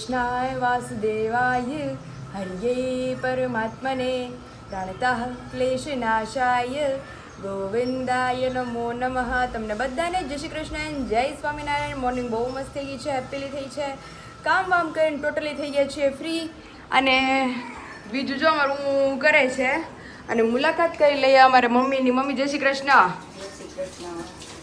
કૃષ્ણાય વાસુદેવાય હરિયે પરમાત્મને પ્રાણતઃ ક્લેશનાશાય ગોવિંદાય નમો નમઃ. તમને બધાને જય શ્રી કૃષ્ણ, જય સ્વામિનારાયણ. મોર્નિંગ બહુ મસ્ત થઈ ગઈ છે, હેપીલી થઈ છે, કામ વામ કરીને ટોટલી થઈ ગયા છીએ ફ્રી. અને બીજું જો અમારું કરે છે અને મુલાકાત કરી લઈએ અમારા મમ્મીની. મમ્મી જય શ્રી કૃષ્ણ.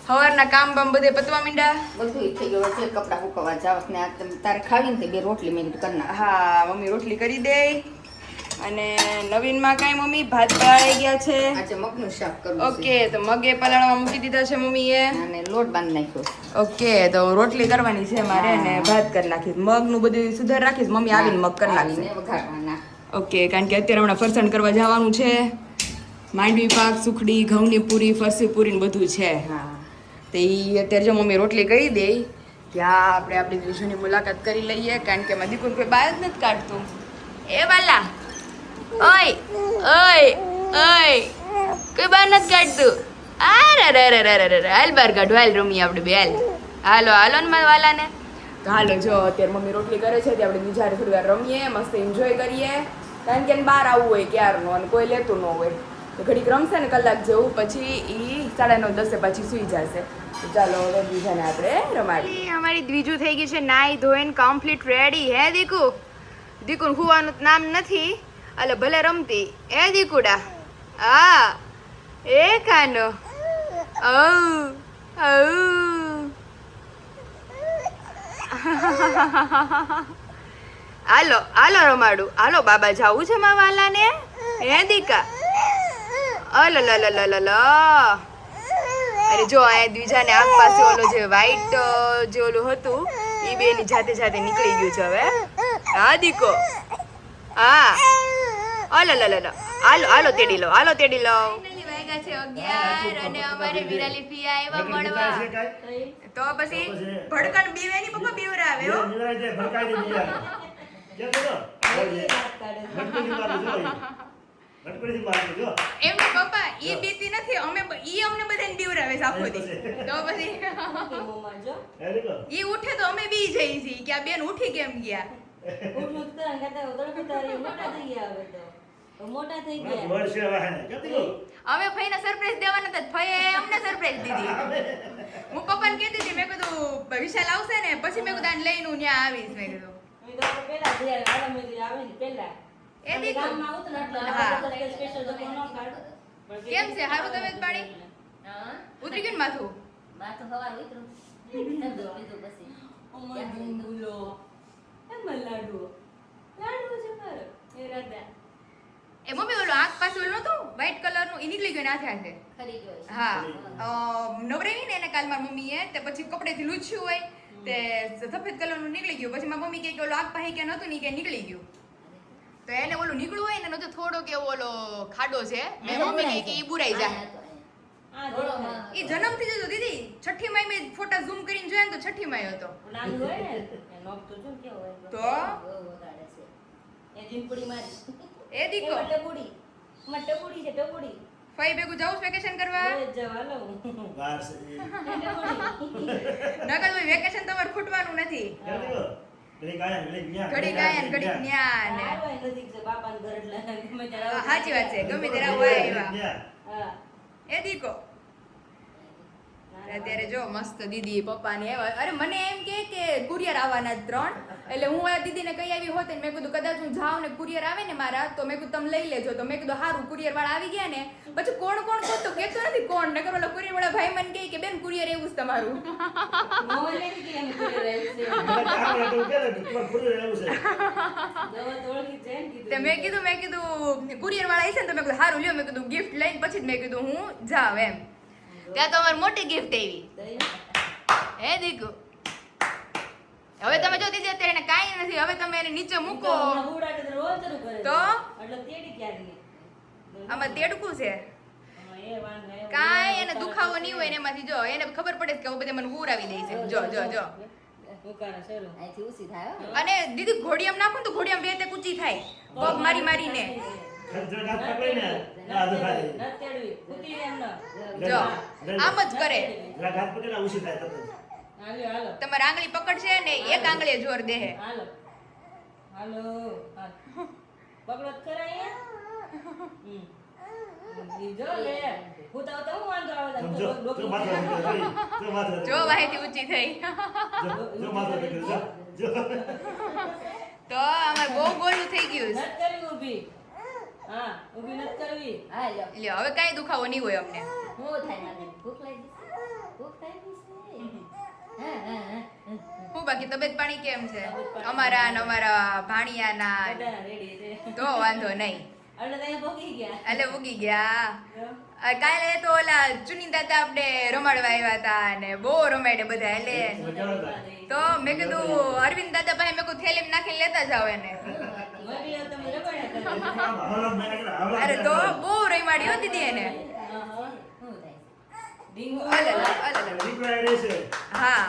સવારના કામ બામ બધે પતવા માંડ્યા, બધું થઈ ગયું છે. કપડા સુકવવા જાવ ને તારે ખાવીને તે બે રોટલી મેં કીધું કરી નાખ. હા મમ્મી રોટલી કરી દે. અને નવીનમાં કાંઈ મમ્મી ભાત પલાળી ગયા છે. આજે મગનું શાક કરવું ઓકે, તો મગે પલાળવા મૂકી દીધા છે મમ્મીએ અને લોટ બાંધી નાખ્યો. ઓકે, તો રોટલી કરવાની છે મારે અને ભાત કરી નાખીશ. મગનું બધું સુધાર રાખીશ, મમ્મી આવીને મગ કરી નાખીશ. વઘારવાના. ઓકે, કારણ કે અત્યારે હમણાં ફરસાણ કરવા જવાનું છે. માંડવી પાક, સુખડી, ઘઉંની પૂરી, ફરસી પૂરી ને બધું છે. હા તો એ અત્યારે જો મમ્મી રોટલી કરી દે ત્યાં આપણે આપણી દ્વિજોની મુલાકાત કરી લઈએ. કારણ કે એમાં દીકું કોઈ બહાર જ નથી કાઢતું. એ બાલા ઓય ઓય ઓય, કોઈ બહાર નથી કાઢતું. હાલ બહાર કાઢો, હાલ રમીએ આપણે બે. હાલો હાલો ને મારા વાલાને. તો હાલો, જો અત્યારે મમ્મી રોટલી કરે છે તે આપણે બીજા થોડી વાર રમીએ, મસ્ત એન્જોય કરીએ. કારણ કે એને બહાર આવવું હોય ક્યારનું અને કોઈ લેતું ન હોય, તો ઘડીક રમશે ને કલાક જેવું, પછી એ 9:30-10 પછી સૂઈ જશે. તો ચાલો હવે બીજાને આપણે રમાડીએ. અમારી દ્વિજુ થઈ ગઈ છે નાઈ ધોઈને કમ્પ્લીટ રેડી. હે દીકુ? દીકુ હુવાનું નામ નથી, એટલે ભલે રમતી. હે દીકુડા? હા એ કાનો હાલો હાલો રમાડું. હાલો બાબા જાવું છે મારા વાલાને. હે દીકા? અલ અરે જો આ દ્વિજાને આંખ પાસે ઓલો જે વ્હાઈટ જે ઓલું હતું એ બેની જાતે જાતે નીકળી ગયું છે હવે. હા દીકો? હા અલ હાલો હાલો તેડી લો, હાલો તેડી લો. વાગ્યા છે 11 અને અમારે વિરાલી ફી આવ્યા મળવા. તો પછી ભડકન બીવે ની પપ્પા બીવરાવે હો. એમને પપ્પા ઈ બીતી નથી, અમે ઈ અમને બધાને બીવરાવે આખો દી. તો પછી ઈ ઉઠે તો અમે બી જઈ છીએ કે આ બેન ઉઠી કેમ ગયા. મોટા થઈ ગયા. અમે ફઈને સરપ્રાઈઝ દેવાના હતા, ફઈએ અમને સરપ્રાઈઝ દીધી. હું પપ્પાને કહેતી હતી, મેં કીધું વિશાલ આવશે ને પછી મેં કીધું આને લઈને હું ત્યાં આવીશ. મેં કીધું એ દીકરો કેમ છે? હારું તબિયત પાણી? ઉતરી ગયું ને માથું? એ મમ્મી ઓલો આંખ પાસે ઓલું નતું વ્હાઈટ કલરનું, એ નીકળી ગયું હાથે હાથે. હા નવરેવી ને એને કાલ મારી મમ્મીએ તે પછી કપડેથી લૂછ્યું હોય તે સફેદ કલરનું નીકળી ગયું. પછી મારી મમ્મી કહે કે ઓલો આંખ પાસે ક્યાં નતું ને કે નીકળી ગયું. તો એને ઓલું નીકળવું હોય ને નતો થોડો કે ઓલો ખાડો છે, મેં મમ્મી કહે કે ઈ બુરાઈ જાય. ઈ જન્મથી જ હતો દીદી. 6ઠી માઈ મેં ફોટા ઝૂમ કરીને જોયા ને તો 6ઠી માઈ હતો. તો એ દીકો ફઈ ભેગું જાઉં વેકેશન કરવા? નકર ભાઈ વેકેશન તમારે ખૂટવાનું નથી. ઘડી ગાયન ઘડી ન્યા ને સાચી વાત છે. ગમે ત્યારે આવ્યા એ દીકો. અત્યારે જો મસ્ત દીદી પપ્પા ને એવા. અરે મને એમ કે કુરિયર આવવાના 3, એટલે હું આ દીદીને કઈ આવી હોત ને મેં કીધું કદાચ હું જાઉં ને કુરિયર આવે ને મારા તો મેં કીધું તમે લઈ લેજો. તો મેં કીધું હારું કુરિયર વાળા આવી ગયા ને પછી કોણ કોણ તો કેતો નથી કોણ ને કરો. કુરિયર વાળા ભાઈ મને કહે કે બેન કુરિયર એવું જ તમારું. મેં કીધું કુરિયર વાળા છે ને તો મેં કીધું હારું લ્યો. મેં કીધું ગિફ્ટ લઈને પછી જ મેં કીધું હું જાવ એમ. ત્યાં તો અમારી મોટી ગિફ્ટ આવી. હે દીકુ? હવે તમે જો દીદી અત્યારે એને કાંઈ નથી, હવે તમે એને નીચે મૂકો તો આમાં તેડકું છે કાંઈ એને દુખાવો નહીં હોય ને એમાંથી જો એને ખબર પડે કે હવે બધા મને ઉરાવી દે છે. જો જો જો અને દીદી ઘોડિયામ નાખું તો ઘોડિયામ બે તે કૂચી થાય પગ મારી મારીને. જો આમ જ કરે. તમારે આંગળી પકડશે ને એક આંગળીએ જોર દે. હાલો પકડો જ ખરા ઈ જો લે હું તો હું વાંધો આવે જો માથે જો માહિતી ઊંચી થઈ જો માથે જો તો અમારે બહુ ગોલું થઈ ગયું નત કરવી ઊભી હા ઊભી નત કરવી હા લ્યો લ્યો હવે કાંઈ દુખાવો નહીં હોય અમને હું થાય મને ભૂખ લાગી છે ભૂખ લાગી છે હા હું બાકી તબિયત પાણી કેમ છે અમારા ને અમારા ભાણિયાના બધા રેડી છે તો વાંધો નહીં એટલે તઈ પોકી ગયા એટલે ઉગી ગયા કાલે તો ઓલા ચુની દાદા આપણે રમાડવા આવ્યા હતા અને બહુ રમાડે બધા એટલે તો મેં કીધું અરવિંદ દાદા પાસે મેં કીધું થેલીમાં નાખીને લેતા જાવ એને મરી તમે રબડા કરે અરે તો બહુ રમાડી હો દીદી એને હું થાય ડીંગો હા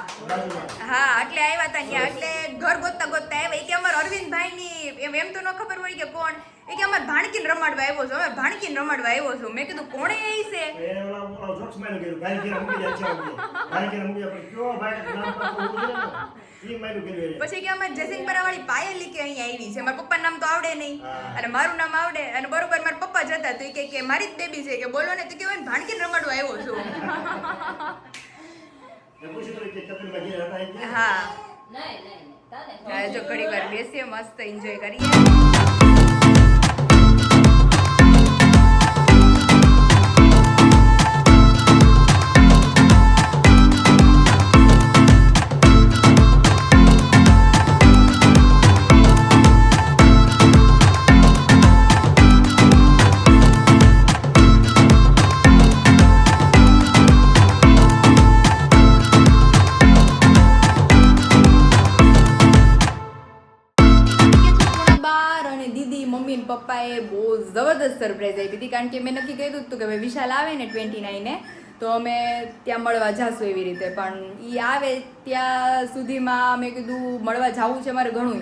હા એટલે આવ્યા હતા ત્યાં એટલે ઘર ગોતતા ગોતતા આવ્યા એ કે અમારા અરવિંદભાઈ ની એમ તો ન ખબર હોય કે કોણ એ કે અમારે ભાણકીને રમાડવા આવ્યો છો અમે ભાણકીને રમાડવા આવ્યો છું મેં કીધું કોણે એ છે પછી કે અમારે જયસિંહપરા વાળી પાયેલી કે અહીંયા આવી છે મારા પપ્પાનું નામ તો આવડે નહીં અને મારું નામ આવડે અને બરોબર મારા પપ્પા જતા તો એ કે મારી જ બેબી છે કે બોલો ને તો કે ભાણકીને રમાડવા આવ્યો છું હા નહીં તાને જો ઘડી વાર બેસીએ મસ્ત એન્જોય કરીએ પપ્પાએ બહુ જબરદસ્ત સરપ્રાઈઝ આપી હતી કારણ કે મેં નક્કી કર્યું હતું કે ભાઈ વિશાલ આવે ને 29 તો અમે ત્યાં મળવા જાશું એવી રીતે પણ એ આવે ત્યાં સુધીમાં મેં કીધું મળવા જવું છે મારે ઘણું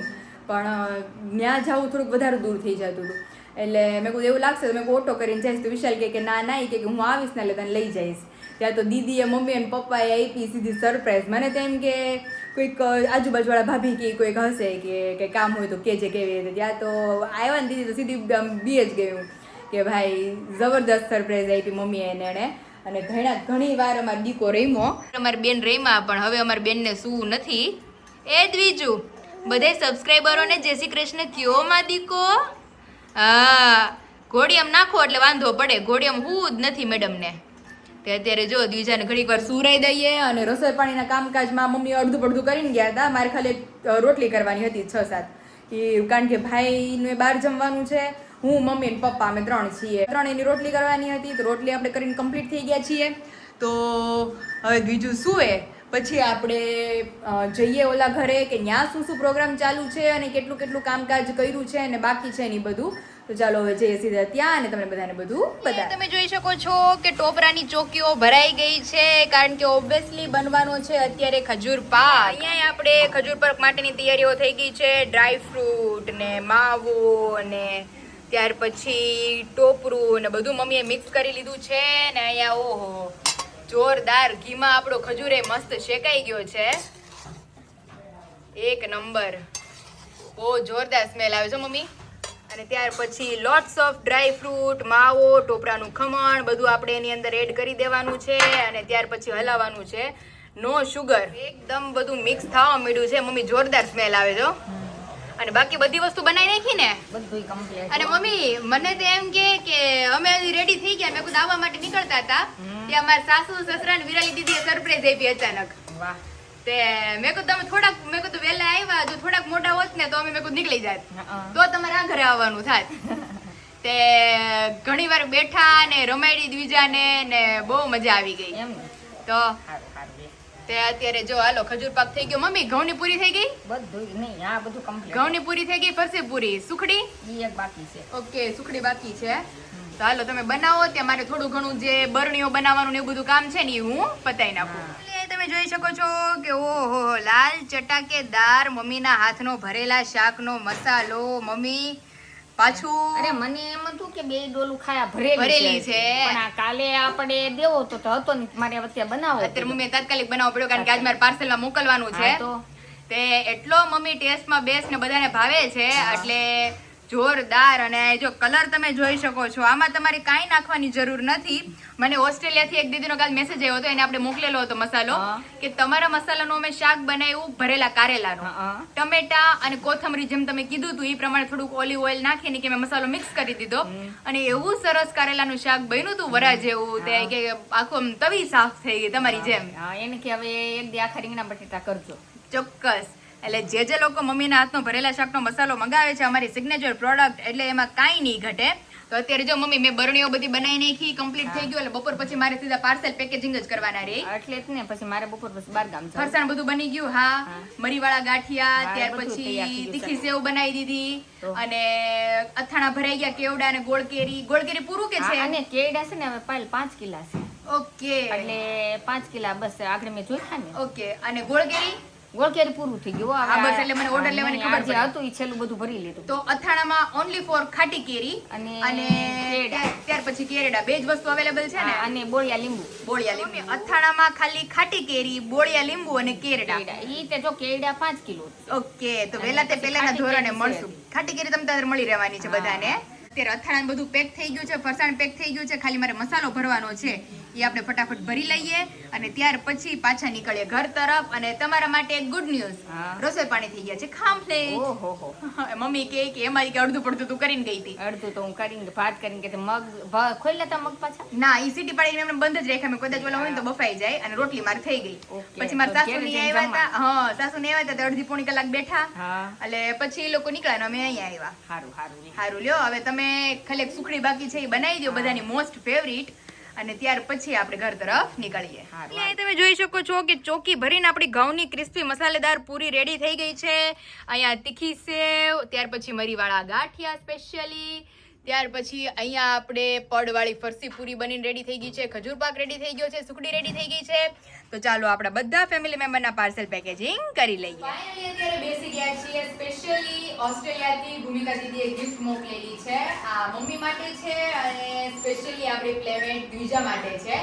પણ ત્યાં જવું થોડુંક વધારે દૂર થઈ જતું હતું એટલે મેં કીધું એવું લાગશે તો મેં ઓટો કરીને જઈશ તો વિશાલ કે ના ના કે હું આવીશ ને એટલે તને લઈ જઈશ ત્યાં તો દીદીએ મમ્મી અને પપ્પાએ આપી સીધી સરપ્રાઈઝ મને તો એમ કે કોઈક આજુબાજુવાળા ભાભી કે કોઈક હશે કે કામ હોય તો કેજે કેવી રીતે ત્યાં તો આવ્યા ને દીદી તો સીધી બી જ ગયું કે ભાઈ જબરદસ્ત સરપ્રાઈઝ આપી મમ્મીએ એને અને ઘણી વાર અમારો દીકો રમ્યો અમારી બેન રમ્યા પણ હવે અમારી બેનને શું નથી એ દ્વિજુ બધે સબસ્ક્રાઈબરોને જય શ્રી કૃષ્ણ કયો માં દીકો હા ઘોડિયમ નાખો એટલે વાંધો પડે ઘોડિયમ હું જ નથી મેડમને તે અત્યારે જો દ્વિજાને ઘડીક વાર સુરાઈ દઈએ અને રસોઈ પાણીના કામકાજમાં મમ્મી અડધું પડધું કરીને ગયા હતા મારે ખાલી રોટલી કરવાની હતી 6-7 કારણ કે ભાઈને બહાર જમવાનું છે હું મમ્મી અને પપ્પા અમે 3 છીએ 3 રોટલી કરવાની હતી તો રોટલી આપણે કરીને કમ્પ્લીટ થઈ ગયા છીએ તો હવે બીજું શું એ પછી આપણે જઈએ ઓલા ઘરે કે ત્યાં શું પ્રોગ્રામ ચાલુ છે અને કેટલું કેટલું કામકાજ કર્યું છે અને બાકી છે ને બધું તો ચાલો હવે જઈએ સીધા ત્યાં અને તમને બધાને બધું બતાવીએ તમે જોઈ શકો છો કે ટોપરાની ચોકીઓ ભરાઈ ગઈ છે કારણ કે ઓબ્વિયસલી બનવાનો છે અત્યારે ખજૂર પાક અહીંયા આપણે ખજૂર પાક માટેની તૈયારીઓ થઈ ગઈ છે ડ્રાય ફ્રૂટ ને માવો ને ત્યાર પછી ટોપરું ને બધું મમ્મીએ મિક્સ કરી લીધું છે ને અહીંયા ઓહો જોરદાર ઘીમાં આપણો ખજૂરે મસ્ત શેકાઈ ગયો છે એક નંબર બહુ જોરદાર સ્મેલ આવે છે મમ્મી અને ત્યાર પછી લોટ્સ ઓફ ડ્રાય ફ્રૂટ માવો ટોપરાનું ખમણ બધું આપણે એની અંદર એડ કરી દેવાનું છે અને ત્યાર પછી હલાવવાનું છે નો શુગર એકદમ બધું મિક્સ થવા માંડ્યું છે મમ્મી જોરદાર સ્મેલ આવે છે અને બાકી બધી વસ્તુ બનાવી નાખી ને બધું કમ્પ્લીટ અને મમ્મી મને તો એમ કે અમે રેડી થઈ ગયા મેં કીધું આવવા માટે નીકળતા હતા ત્યાં મારા સાસુ સસરા ને વિરાલી દીદીએ સરપ્રાઈઝ આપી અચાનક વાહ તે મેં કીધું તમે થોડાક મેં કીધું વહેલા આવ્યા જો થોડાક મોટા હોત ને તો અમે મેં કીધું નીકળી જાત તો તમારે આ ઘરે આવવાનું થાત તે ઘણી વાર બેઠા ને રમાડી દ્વિજાને ને બહુ મજા આવી ગઈ એમ ને તો સારું સારું તે અત્યારે જો હાલો ખજૂર પાક થઈ ગયો મમ્મી ઘઉંની પૂરી થઈ ગઈ બધું નહીં આ બધું કમ્પ્લીટ ઘઉંની પૂરી થઈ ગઈ ફરસી પૂરી સુખડી ઈ એક બાકી છે ઓકે સુખડી બાકી છે તો હાલો તમે બનાવો ત્યાં મારે થોડું ઘણું જે બરણીઓ બનાવવાનું ને એવું બધું કામ છે ને એ હું પતાવી નાખું એટલે તમે જોઈ શકો છો કે ઓહો લાલ ચટાકેદાર મમ્મીના હાથનો ભરેલા શાકનો મસાલો મમ્મી પાછું અરે મને એમ હતું કે બે ડોલું ખાયા ભરેલી ભરેલી છે છે. પણ આ કાલે આપણે દેવો તો હતો ને મારે અત્યારે બનાવો અત્યારે મમ્મી તાત્કાલિક બનાવવો પડ્યો કારણ કે આજ મારે પાર્સલમાં મોકલવાનું છે હા તો તે એટલો મમ્મી ટેસ્ટમાં બેસ્ટ ને બધાને ભાવે છે એટલે જોરદાર. અને જો કલર તમે જોઈ શકો છો, આમાં તમારે કાંઈ નાખવાની જરૂર નથી. મને ઓસ્ટ્રેલિયાથી એક દીદીનો કાલ મેસેજ આવ્યો હતો, એને આપણે મોકલેલો હતો મસાલો કે તમારા મસાલાનું અમે શાક બનાવ્યું ભરેલા કારેલાનું, ટમેટા અને કોથમરી જેમ તમે કીધું હતું એ પ્રમાણે થોડુંક ઓલિવ ઓઇલ નાખીને કે મેં મસાલો મિક્સ કરી દીધો અને એવું સરસ કારેલાનું શાક બન્યું હતું વરા જેવું, તે કે આખું તવી સાફ થઈ ગઈ તમારી જેમ. એને કે હવે એક દી આખા રીંગણા બટેટા કરજો. ચોક્કસ. એટલે જે લોકો મમ્મીના હાથનો ભરેલા શાકનો મસાલો મંગાવે છે, અમારી સિગ્નેચર પ્રોડક્ટ, એટલે એમાં કાંઈ નહીં ઘટે. તો અત્યારે જો મમ્મી મેં બરણીઓ બધી બનાવી નાખી, કમ્પ્લીટ થઈ ગયું. એટલે બપોર પછી મારે સીધા પાર્સલ પેકેજિંગ જ કરવાના રહી. એટલે જ ને પછી મારે બપોર પછી 12 ગામ જવાનું. ફરસાણ બધું બની ગયું. હા, મરીવાળા ગાંઠિયા, ત્યાર પછી તીખી સેવ બનાવી દીધી અને અથાણા ભરાઈ ગયા, કેવડા અને ગોળ કેરી પૂરું કે છે. અને કેડા છે ને હવે પાલ 5 કિલા છે. ઓકે, એટલે 5 કિલા બસ આગળ મેં જોઈતા ને. ઓકે. અને ગોળ કેરી પૂરું થઈ ગયું. હા, બસ એટલે મને ઓર્ડર લેવાની ખબર જે હતું એ છેલ્લું બધું ભરી લીધું. તો અથાણામાં ઓન્લી ફોર ખાટી કેરી અને ત્યાર પછી કેરેડા, બે જ વસ્તુ અવેલેબલ છે ને. અને બોળિયા લીંબુ. અથાણામાં ખાલી ખાટી કેરી, બોળિયા લીંબુ અને કેરેડા. ઈ તે જો કેરડા 5 કિલો. ઓકે, તો વેલા તે પહેલાના ધોરણે મળશું. ખાટી કેરી તમને તારે મળી રહેવાની છે બધાને. અત્યારે અથાણા બધું પેક થઈ ગયું છે, ફરસાણ પેક થઈ ગયું છે, ખાલી મારે મસાલો ભરવાનો છે. એ આપણે ફટાફટ ભરી લઈએ અને ત્યાર પછી પાછા નીકળીએ ઘર તરફ. અને તમારા માટે એક ગુડ ન્યૂઝ, રસોઈ પાણી થઈ ગયા છે ખામફ્લેટ. ઓહો. મમ્મી કે એમાં કે અડધું પડતું તું કરીને ગઈ હતી. અડધું તો હું કરીને ભાત કરીને કે મગ ખોલ્યા તા મગ પાછા. ના, ઈ સીટી પાડીને એમને બંધ જ રાખ્યા. મેં કદાચ ઓલા હોય ને તો બફાઈ જાય. અને રોટલી માર થઈ ગઈ. પછી મારા સાસુની આવ્યા હતા. હા, સાસુને આવ્યા હતા, અડધી પોણી કલાક બેઠા. એટલે પછી એ લોકો નીકળ્યા, અમે અહીંયા આવ્યા. સારું લ્યો. હવે તમે ખાલી સુખડી બાકી છે એ બનાવી દો, બધાની મોસ્ટ ફેવરિટ. અને ત્યાર પછી આપણે ઘર તરફ નીકળીએ. એટલે તમે જોઈ શકો છો કે ચોકી ભરીને આપણી ઘઉંની ક્રિસ્પી મસાલેદાર પૂરી રેડી થઈ ગઈ છે. અહીંયા તીખી સેવ, ત્યાર પછી મરીવાળા ગાંઠિયા સ્પેશિયલી, ત્યાર પછી અહીંયા આપણે પડવાળી ફરસી પૂરી બનીને રેડી થઈ ગઈ છે, ખજૂર પાક રેડી થઈ ગયો છે, સુખડી રેડી થઈ ગઈ છે. તો ચાલો આપણા બધા ફેમિલી મેમ્બરના પાર્સલ પેકેજિંગ કરી લઈએ. ફાઇનલી અત્યારે બેસી ગયા છીએ. સ્પેશિયલી ઓસ્ટ્રેલિયાથી ભૂમિકા દીદીએ ગિફ્ટ મોકલેલી છે. આ મમ્મી માટે છે અને સ્પેશિયલી આપણી પ્લેમેટ દ્વિજા માટે છે.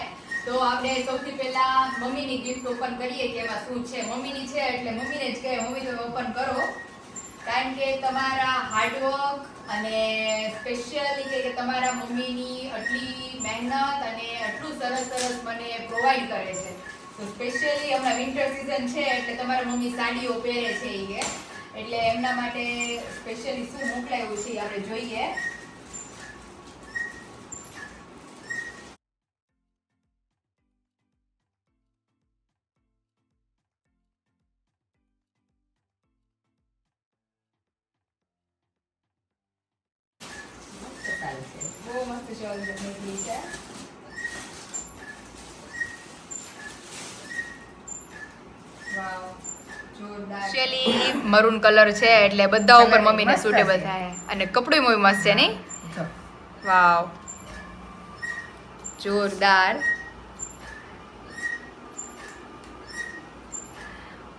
તો આપણે સૌથી પહેલા મમ્મીની ગિફ્ટ ઓપન કરીએ કે એમાં શું છે. મમ્મીની છે એટલે મમ્મીને જ કહે મમ્મી તમે ઓપન કરો, કારણ કે તમારા હાર્ડવર્ક અને સ્પેશિયલી કે તમારા મમ્મીની આટલી મહેનત અને આટલું સરસ મને પ્રોવાઈડ કરે છે. તો સ્પેશિયલી હમણાં વિન્ટર સિઝન છે એટલે તમારા મમ્મી સાડીઓ પહેરે છે એ કે, એટલે એમના માટે સ્પેશિયલી શું મોકલાયું છે આપણે જોઈએ. બહુ મસ્ત શોલ નીકળી છે. વાવ, જોરદાર. શેલી મરૂન કલર છે એટલે બધા ઉપર મમ્મીને સુટેબલ થાય. અને કપડું બહુ મસ્ત છે નહીં? વાવ, જોરદાર.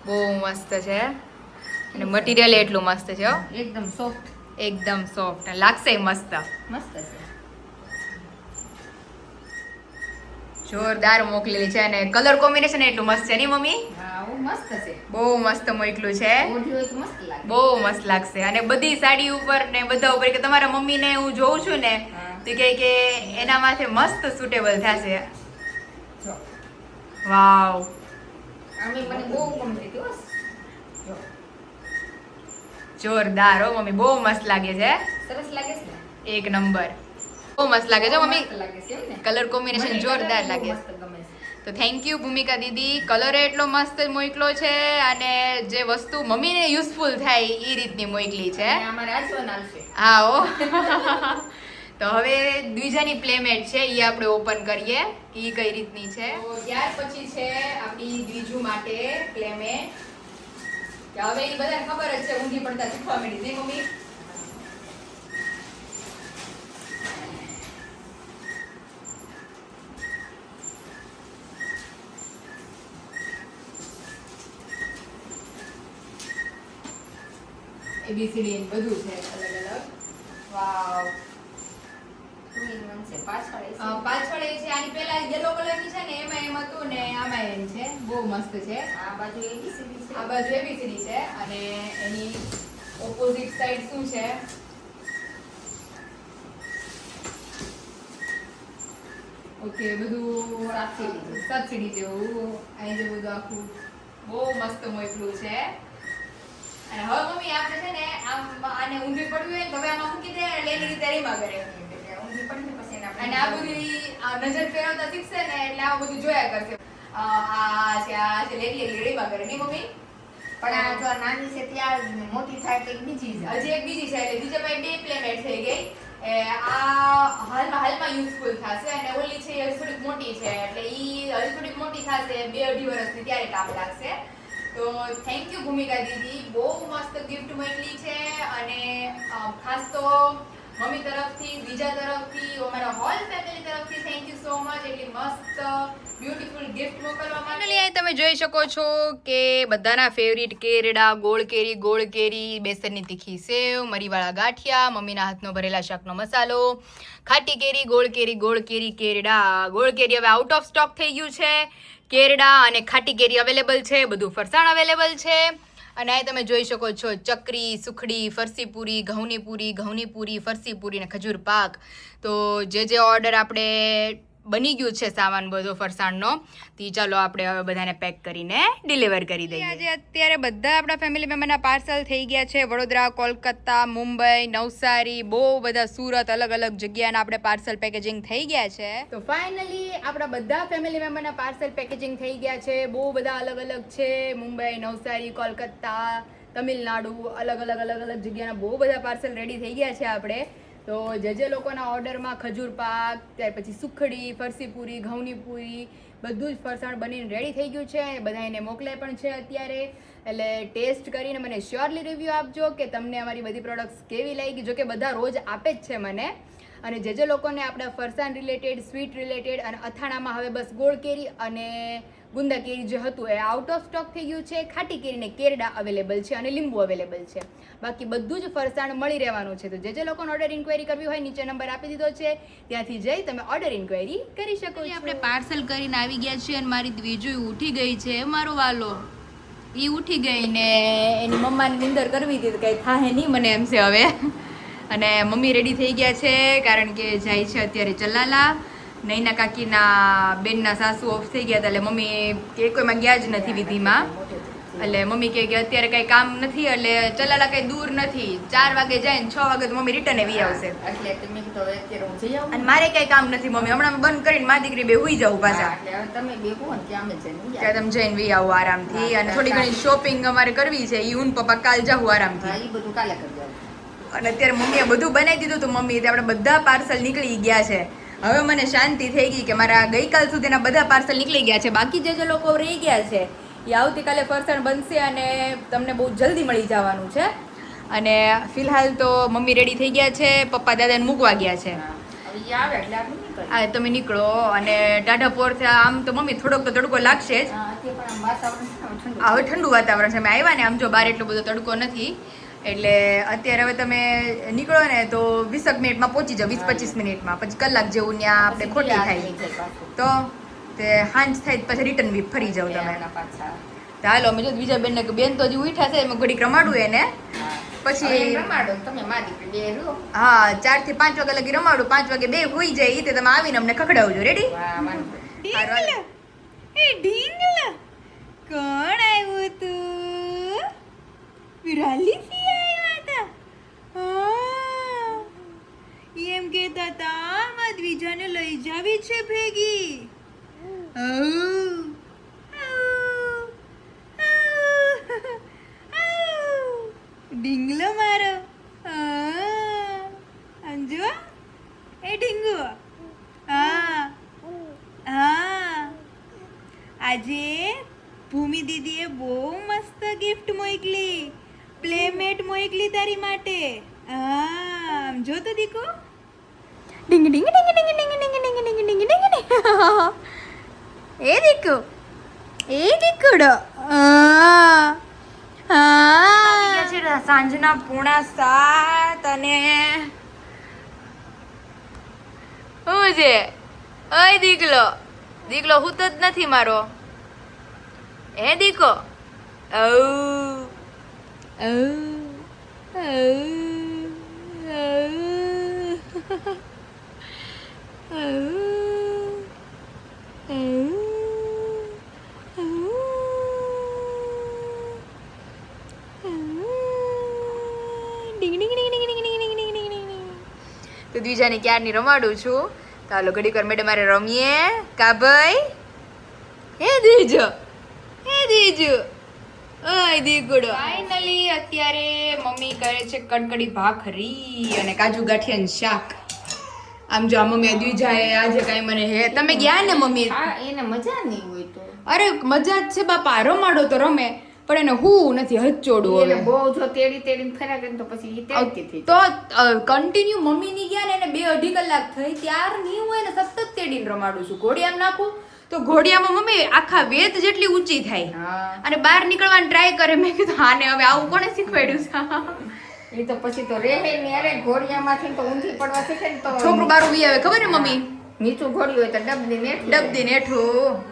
બહુ મસ્ત છે અને મટીરિયલ એટલું મસ્ત છે હો. એકદમ સોફ્ટ લાગશે મસ્ત. જોરદાર મોકલેલી છે અને કલર કોમ્બિનેશન એટલું મસ્ત છે નહીં મમ્મી? બહુ મસ્ત મોકલું છે, બહુ મસ્ત લાગશે. અને બધી સાડી ઉપર ને બધા ઉપર કે તમારા મમ્મીને હું જોઉં છું ને તો કે એના માથે મસ્ત સુટેબલ થશે. વાવ, જોરદાર હો મમ્મી, બહુ મસ્ત લાગે છે. સરસ લાગે છે, એક નંબર, બહુ મસ્ત લાગે છે મમ્મી. કલર કોમ્બિનેશન જોરદાર લાગે. તો થેન્ક યુ ભૂમિકા દીદી, કલર એટલો મસ્ત મોકલો છે અને જે વસ્તુ મમ્મીને યુઝફુલ થાય એ રીતની મોકલી છે. હા ઓ. તો હવે દ્વિજાની પ્લેમેટ છે એ આપણે ઓપન કરીએ કે એ કઈ રીતની છે. તો ત્યાર પછી છે આપણી દ્વિજુ માટે પ્લેમેટ. હવે એ બધાને ખબર જ છે, ઊંધી પડતા શીખવા મળી નહીં મમ્મી? ABCD બધું છે અલગ અલગ. વાવ, 2 in 1 છે પાછળ એ છે. પાછળ એ છે, આની પેલા યલો કલરની છે ને એમાં એમ હતું ને આમાં એમ છે. બહુ મસ્ત છે. આ બાજુ ABCD છે. આ બાજુ ABCD છે અને એની ઓપોઝિટ સાઈડ શું છે? ઓકે, બધું સબસિડી જેવું અહીં જે બધું આખું બહુ મસ્ત મોકલું છે. અને હવે મમ્મી આપણે છે ને આમ આને ઊંધી પડવી હોય ને તો હવે આમાં મૂકી દે એટલે એની રીતે રીમા કરે. એટલે ઊંધી પડીને પછી એને આપણે અને આ બધી આ નજર ફેરવતા શીખશે ને એટલે આ બધું જોયા કરશે. આ છે લેલી રીમા કરે ની મમ્મી. પણ આ જો નાની છે ત્યાં મોટી થાય તો એક બીજી છે. હજી એક બીજી છે એટલે બીજા પાસે બે પ્લેમેટ થઈ ગઈ. આ હાલમાં યુઝફુલ થશે અને ઓલી છે એ થોડીક મોટી છે એટલે ઈ હજી થોડીક મોટી થશે 2-2.5 વર્ષની ત્યારે કામ લાગશે. તો થેન્ક યુ ભૂમિકા દીદી, બહુ મસ્ત ગિફ્ટ મોકલી છે અને ખાસ તો મમ્મી તરફથી, બીજા તરફથી, અમારા હોલ ફેમિલી તરફથી થેન્ક યુ સો મચ. એટલી મસ્ત બ્યુટીફુલ ગિફ્ટ મોકલવા માટે. અહીં તમે જોઈ શકો છો કે બધાના ફેવરિટ કેરડા, ગોળ કેરી, બેસનની તીખી સેવ, મરીવાળા ગાંઠિયા, મમ્મીના હાથનો ભરેલા શાકનો મસાલો, ખાટી કેરી, ગોળ કેરી, કેરડા. ગોળ કેરી હવે આઉટ ઓફ સ્ટોક થઈ ગયું છે. કેરડા અને ખાટી કેરી અવેલેબલ છે, બધું ફરસાણ અવેલેબલ છે. અને અહીં તમે જોઈ શકો છો ચકરી, સુખડી, ફરસી પૂરી, ઘઉંની પૂરી, ફરસી પૂરી અને ખજૂર પાક. તો જે ઓર્ડર આપણે બની ગયું છે સામાન બધો ફરસાણનો, તો ચાલો આપણે હવે બધાને પેક કરીને ડિલિવર કરી દઈએ. આજે અત્યારે બધા આપણા ફેમિલી મેમ્બરના પાર્સલ થઈ ગયા છે. વડોદરા, કોલકાતા, મુંબઈ, નવસારી, બહુ બધા સુરત, અલગ અલગ જગ્યાના આપણે પાર્સલ પેકેજિંગ થઈ ગયા છે. તો ફાઇનલી આપણા બધા ફેમિલી મેમ્બરના પાર્સલ પેકેજિંગ થઈ ગયા છે. બહુ બધા અલગ અલગ છે. મુંબઈ, નવસારી, કોલકાતા, તમિલનાડુ, અલગ અલગ જગ્યાના બહુ બધા પાર્સલ રેડી થઈ ગયા છે આપણે. તો જે લોકોના ઓર્ડરમાં ખજૂર પાક, ત્યાર પછી સુખડી, ફરસી પૂરી, ઘઉંની પૂરી, બધું જ ફરસાણ બનીને રેડી થઈ ગયું છે. બધા એને મોકલાય પણ છે અત્યારે. એટલે ટેસ્ટ કરીને મને શ્યોરલી રિવ્યૂ આપજો કે તમને અમારી બધી પ્રોડક્ટ્સ કેવી લાગી. જો કે બધા રોજ આપે જ છે મને. અને જે લોકોને આપણા ફરસાણ રિલેટેડ, સ્વીટ રિલેટેડ અને અથાણામાં હવે બસ ગોળ કેરી અને ગુંદા કેરી જે હતું એ આઉટ ઓફ સ્ટોક થઈ ગયું છે. ખાટી કેરી ને કેરડા અવેલેબલ છે અને લીંબુ અવેલેબલ છે. બાકી બધું જ ફરસાણ મળી રહેવાનું છે. તો જે લોકોને ઓર્ડર ઇન્ક્વાયરી કરવી હોય નીચે નંબર આપી દીધો છે, ત્યાંથી જઈ તમે ઓર્ડર ઇન્ક્વાયરી કરી શકો છો. આપણે પાર્સલ કરીને આવી ગયા છીએ અને મારી બીજું ઉઠી ગઈ છે. મારો વાલો એ ઉઠી ગઈ ને એની મમ્માની નિંદર કરવી હતી તો કંઈ થાય નહીં મને એમ છે હવે. અને મમ્મી રેડી થઈ ગયા છે કારણ કે જાય છે અત્યારે ચલાલા. નૈના કાકીના બેનના સાસુ ઓફ થઈ ગયા હતા એટલે મમ્મી કે કોઈમાં ગયા જ નથી વિધિમાં. એટલે મમ્મી કહે કે અત્યારે કંઈ કામ નથી એટલે ચલાલા કંઈ દૂર નથી, 4 વાગે જાય ને 6 વાગે તો મમ્મી રિટર્ન એવી આવશે. એટલે તમે કીધું હવે અત્યારે હું જઈ આવું. અને મારે કંઈ કામ નથી મમ્મી, હમણાં બંધ કરીને મારી દીકરી બે હુઈ જાઉં પાછા. એટલે હવે તમે બે હો ને ત્યાં અમે જઈને ત્યાં તમે જઈને વી આવો આરામથી. અને થોડી ઘણી શોપિંગ અમારે કરવી છે, ઈ હું પપ્પા કાલ જાઉં આરામથી. એ બધું કાલે કરી જાવ. અને અત્યારે મમ્મીએ બધું બનાવી દીધું તો મમ્મી આપણે બધા પાર્સલ નીકળી ગયા છે. હવે મને શાંતિ થઈ ગઈ કે મારા ગઈકાલ સુધીના બધા પાર્સલ નીકળી ગયા છે. બાકી જે લોકો રહી ગયા છે એ આવતીકાલે ફરસાણ બનશે અને તમને બહુ જલ્દી મળી જવાનું છે. અને ફિલહાલ તો મમ્મી રેડી થઈ ગયા છે, પપ્પા દાદાને મૂકવા ગયા છે. હવે એ આવે એટલે આપણે નીકળીએ. હા તમે નીકળો. અને ટાઢા પોર આમ તો મમ્મી થોડોક તો તડકો લાગશે જ. હા, તે પણ આમ વાતાવરણ ઠંડુ. હવે ઠંડુ વાતાવરણ છે. અમે આવ્યા ને આમ જો બહાર એટલો બધો તડકો નથી. એટલે અત્યારે હવે તમે નીકળો ને તો 20 મિનિટમાં પહોંચી જાઓ, 20-25 મિનિટમાં. પછી કલાક જેવું ત્યાં આપણે ખોટી થાય તો તે સાંજ થાય પછી રિટર્ન બી ફરી જાવ તમે. પાછા તો હાલો અમે જો બીજા બેન બેન તો હજી ઉઠ્યા છે, અમે ઘડીક રમાડું એને. પછી રમાડો તમે મારી દીકરી બે રહો. હા 4 થી 5 વાગે લગી રમાડું. 5 વાગે બે હોઈ જાય એ તમે આવીને અમને ખખડાવજો. રેડી? ઢીંગલા કોણ આવ્યું તું? વિરાલી ફી આવ્યા હતા. હા એમ કહેતા હતા માં દ્વિજાને લઈ જાવી છે ભેગી. ઢીંગલો મારો. અંજુ એ ઢીંગુ. હા હા આજે ભૂમિ દીદીએ બહુ મસ્ત ગિફ્ટ મોકલી, પ્લેમેટ મોકલી તારી માટે. હા જો તો દીકો. ડીંગ ડીંગ ડીંગ ડીંગ ડીંગ ડીંગ ડીંગ ડીંગ ડીંગ ડીંગ ડીંગ. એ દીકો, એ દીકડો. હા છે સાંજના 6:45 અને ઓ છે ઓય દીકલો દીકલો હું તો જ નથી મારો હે દીકો ઔ ઔ તો દ્વિજાને ક્યારની રમાડું છું તો હાલો ઘડીક વાર મેડમ મારે રમીએ કા ભાઈ હે દ્વિજો ઓય દીકડો ફાઇનલી અત્યારે મમ્મી કરે છે કડકડી ભાખરી અને કાજુ ગાંઠિયાનું શાક આમ જો આ મમ્મી દ્વિજાએ આજે કાંઈ મને હે તમે ગયા ને મમ્મી હા એને મજા નહીં હોય તો અરે મજા જ છે બાપા રમાડો તો રમે પણ એને હું નથી હચોડું એને હવે બહુ જો તેડીને ફર્યા કરે ને તો પછી ઈ તેડતી થઈ તો કન્ટિન્યુ મમ્મી ની ગયા ને એને 2-2.5 કલાક થઈ ત્યાર નહીં હોય ને સતત તેડીને રમાડું છું ઘોડિયામાં નાખું તો ઘોડિયામાં મમ્મી આખા વેત જેટલી ઊંચી થાય હા અને બહાર નીકળવાની ટ્રાય કરે મેં કીધું હાને હવે આવું કોને શીખવાડ્યું છે એ તો પછી તો રહે ને અરે ઘોડિયામાંથી તો ઊંધી પડવા શીખે ને તો છોકરું બારું બી આવે ખબર ને મમ્મી નીચું ઘોડ્યું હોય તો ડબની નેઠું ડબદી નેઠું